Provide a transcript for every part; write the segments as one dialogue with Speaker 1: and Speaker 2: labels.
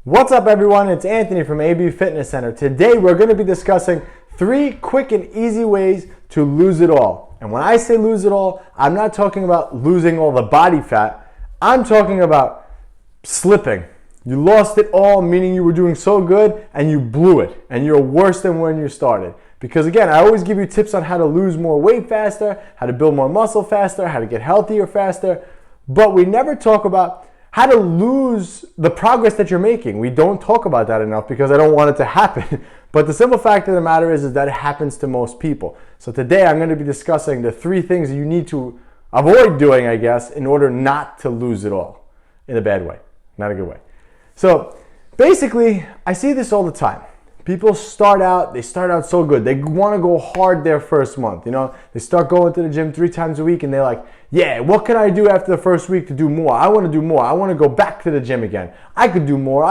Speaker 1: What's up everyone, it's Anthony from AB Fitness Center. Today we're going to be discussing 3 quick and easy ways to lose it all. And when I say lose it all, I'm not talking about losing all the body fat. I'm talking about slipping. You lost it all, meaning you were doing so good and you blew it and you're worse than when you started. Because again, I always give you tips on how to lose more weight faster, how to build more muscle faster, how to get healthier faster, but we never talk about how to lose the progress that you're making. We don't talk about that enough because I don't want it to happen. But the simple fact of the matter is that it happens to most people. So today I'm going to be discussing the 3 things you need to avoid doing, I guess, in order not to lose it all in a bad way, not a good way. So basically, I see this all the time. People start out so good. They want to go hard their first month. They start going to the gym 3 times a week and they're like, yeah, what can I do after the first week to do more? I want to do more. I want to go back to the gym again. I could do more.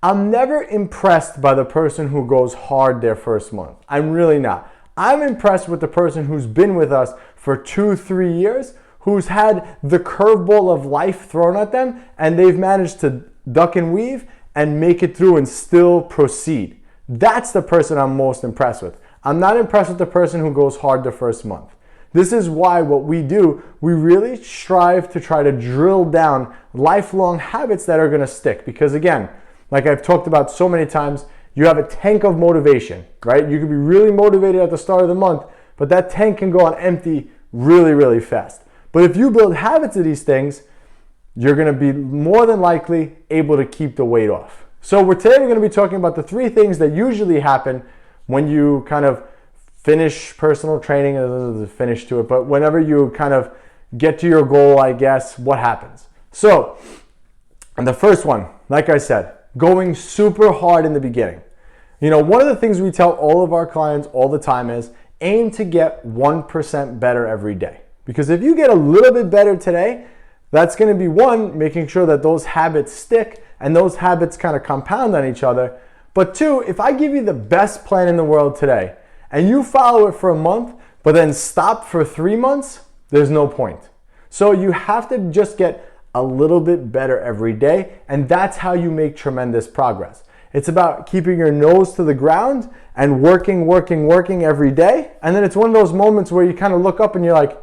Speaker 1: I'm never impressed by the person who goes hard their first month. I'm really not. I'm impressed with the person who's been with us for 2-3 years, who's had the curveball of life thrown at them, and they've managed to duck and weave and make it through and still proceed. That's the person I'm most impressed with. I'm not impressed with the person who goes hard the first month. This is why what we do, we really strive to try to drill down lifelong habits that are going to stick. Because again, like I've talked about so many times, you have a tank of motivation, right? You can be really motivated at the start of the month, but that tank can go on empty really, really fast. But if you build habits of these things, you're going to be more than likely able to keep the weight off. So today we're going to be talking about the 3 things that usually happen when you kind of finish personal training. There's a finish to it, but whenever you kind of get to your goal, I guess, what happens? So, and the first one, like I said, going super hard in the beginning. One of the things we tell all of our clients all the time is aim to get 1% better every day. Because if you get a little bit better today, that's going to be one, making sure that those habits stick and those habits kind of compound on each other. But 2, if I give you the best plan in the world today and you follow it for a month, but then stop for 3 months, there's no point. So you have to just get a little bit better every day, and that's how you make tremendous progress. It's about keeping your nose to the ground and working every day. And then it's one of those moments where you kind of look up and you're like,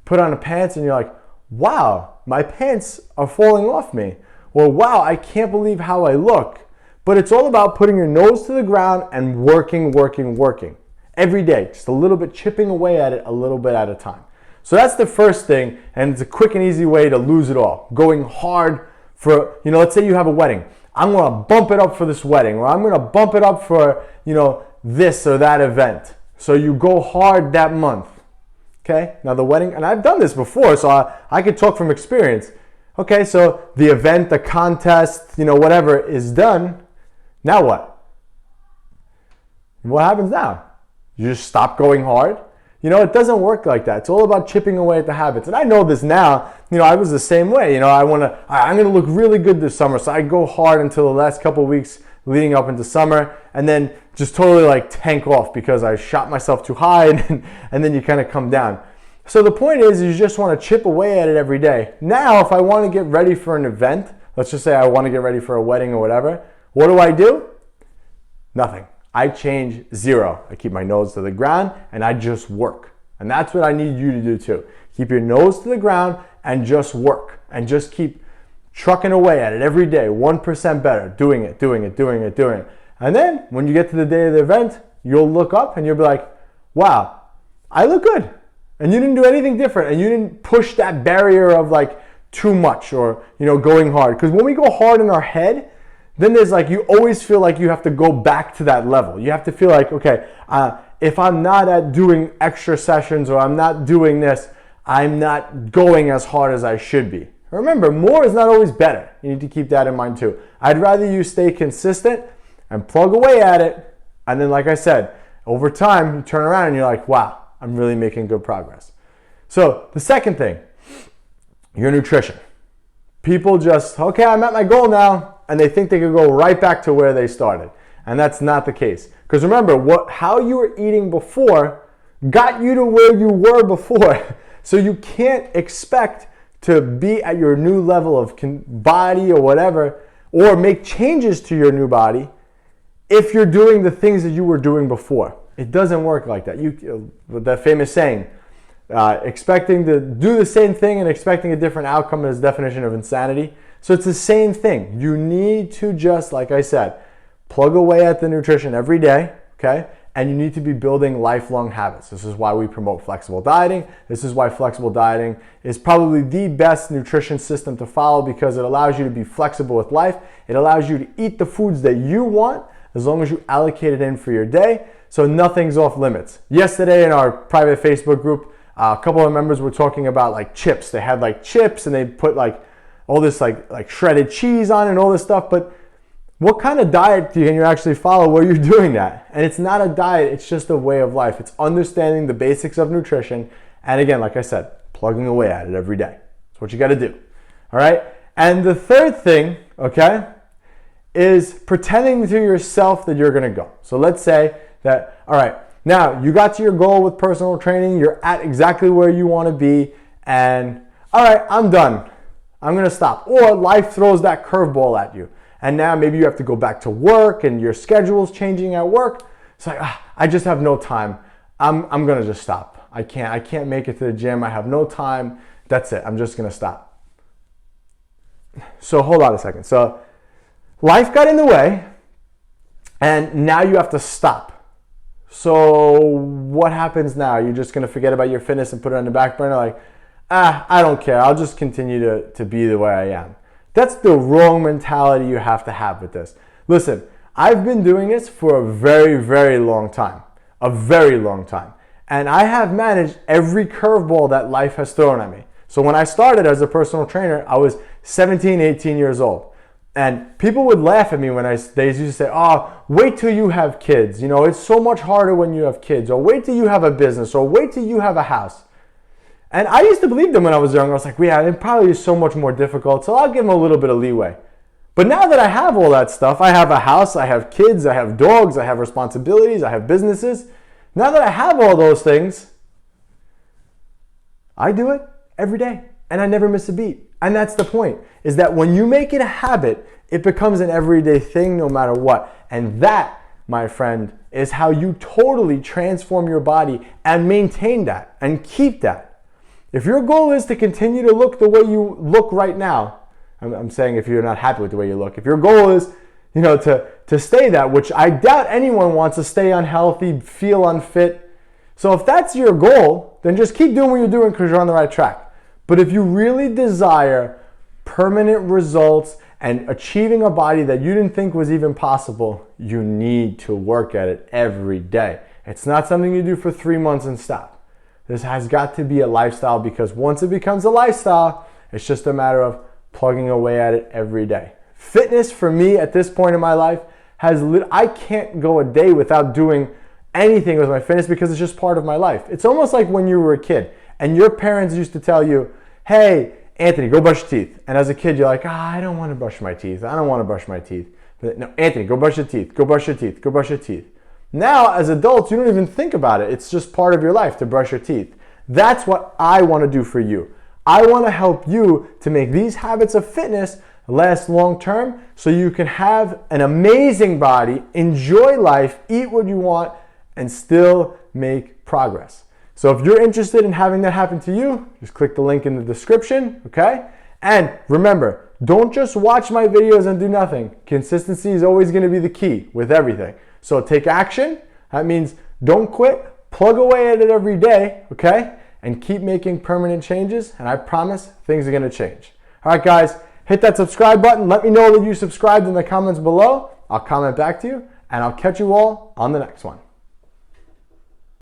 Speaker 1: put on a pants and you're like, wow, my pants are falling off me. Or wow, I can't believe how I look. But it's all about putting your nose to the ground and working every day, just a little bit, chipping away at it a little bit at a time. So that's the first thing, and it's a quick and easy way to lose it all. Going hard for, let's say you have a wedding. I'm going to bump it up for this wedding, or I'm going to bump it up for, this or that event. So you go hard that month. Okay, now the wedding, and I've done this before, so I could talk from experience. Okay, so the event, the contest, whatever is done. Now what? What happens now? You just stop going hard? It doesn't work like that. It's all about chipping away at the habits. And I know this now. I was the same way. I'm going to look really good this summer. So I go hard until the last couple of weeks leading up into summer, and then just totally tank off because I shot myself too high, and then you kind of come down. So the point is you just want to chip away at it every day. Now, if I want to get ready for an event, let's just say I want to get ready for a wedding or whatever, what do? Nothing. I change 0. I keep my nose to the ground and I just work. And that's what I need you to do too. Keep your nose to the ground and just work. And just keep trucking away at it every day, 1% better, doing it. And then when you get to the day of the event, you'll look up and you'll be like, wow, I look good. And you didn't do anything different, and you didn't push that barrier of too much or going hard. Because when we go hard in our head, then there's you always feel like you have to go back to that level. You have to feel like, okay, if I'm not at doing extra sessions or I'm not doing this, I'm not going as hard as I should be. Remember, more is not always better. You need to keep that in mind too. I'd rather you stay consistent and plug away at it. And then, like I said, over time, you turn around and you're like, wow, I'm really making good progress. So the second thing, your nutrition. People just, okay, I'm at my goal now, and they think they could go right back to where they started. And that's not the case. Because remember, how you were eating before got you to where you were before. So you can't expect to be at your new level of body or whatever or make changes to your new body if you're doing the things that you were doing before. It doesn't work like that. That famous saying, expecting to do the same thing and expecting a different outcome is the definition of insanity. So it's the same thing. You need to just, like I said, plug away at the nutrition every day, okay? And you need to be building lifelong habits. This is why we promote flexible dieting. This is why flexible dieting is probably the best nutrition system to follow, because it allows you to be flexible with life. It allows you to eat the foods that you want as long as you allocate it in for your day, so nothing's off limits. Yesterday in our private Facebook group, a couple of members were talking about like chips. They had like chips and they put like all this like shredded cheese on and all this stuff, but what kind of diet can you actually follow where you're doing that? And it's not a diet, it's just a way of life. It's understanding the basics of nutrition. And again, like I said, plugging away at it every day. That's what you got to do. All right. And the third thing, okay, is pretending to yourself that you're going to go. So let's say that, all right, now you got to your goal with personal training. You're at exactly where you want to be. And all right, I'm done. I'm going to stop. Or life throws that curveball at you. And now maybe you have to go back to work and your schedule's changing at work. It's like, I just have no time. I'm gonna just stop. I can't make it to the gym. I have no time. That's it. I'm just gonna stop. So hold on a second. So life got in the way and now you have to stop. So what happens now? You're just gonna forget about your fitness and put it on the back burner like, I don't care. I'll just continue to be the way I am. That's the wrong mentality you have to have with this. Listen, I've been doing this for a very, very long time. A very long time. And I have managed every curveball that life has thrown at me. So when I started as a personal trainer, I was 17, 18 years old. And people would laugh at me when they used to say, oh, wait till you have kids. You know, it's so much harder when you have kids. Or wait till you have a business. Or wait till you have a house. And I used to believe them when I was younger. I was like, yeah, it probably is so much more difficult, so I'll give them a little bit of leeway. But now that I have all that stuff, I have a house, I have kids, I have dogs, I have responsibilities, I have businesses. Now that I have all those things, I do it every day and I never miss a beat. And that's the point, is that when you make it a habit, it becomes an everyday thing no matter what. And that, my friend, is how you totally transform your body and maintain that and keep that. If your goal is to continue to look the way you look right now, I'm saying if you're not happy with the way you look, if your goal is, you know, to stay that, which I doubt anyone wants to stay unhealthy, feel unfit. So if that's your goal, then just keep doing what you're doing because you're on the right track. But if you really desire permanent results and achieving a body that you didn't think was even possible, you need to work at it every day. It's not something you do for 3 months and stop. This has got to be a lifestyle, because once it becomes a lifestyle, it's just a matter of plugging away at it every day. Fitness for me at this point in my life I can't go a day without doing anything with my fitness because it's just part of my life. It's almost like when you were a kid and your parents used to tell you, hey, Anthony, go brush your teeth. And as a kid, you're like, I don't want to brush my teeth. I don't want to brush my teeth. But no, Anthony, go brush your teeth. Go brush your teeth. Go brush your teeth. Now, as adults, you don't even think about it. It's just part of your life to brush your teeth. That's what I want to do for you. I want to help you to make these habits of fitness last long term so you can have an amazing body, enjoy life, eat what you want, and still make progress. So if you're interested in having that happen to you, just click the link in the description, okay? And remember, don't just watch my videos and do nothing. Consistency is always going to be the key with everything. So take action. That means don't quit. Plug away at it every day, okay? And keep making permanent changes. And I promise things are going to change. All right, guys, hit that subscribe button. Let me know that you subscribed in the comments below. I'll comment back to you. And I'll catch you all on the next one.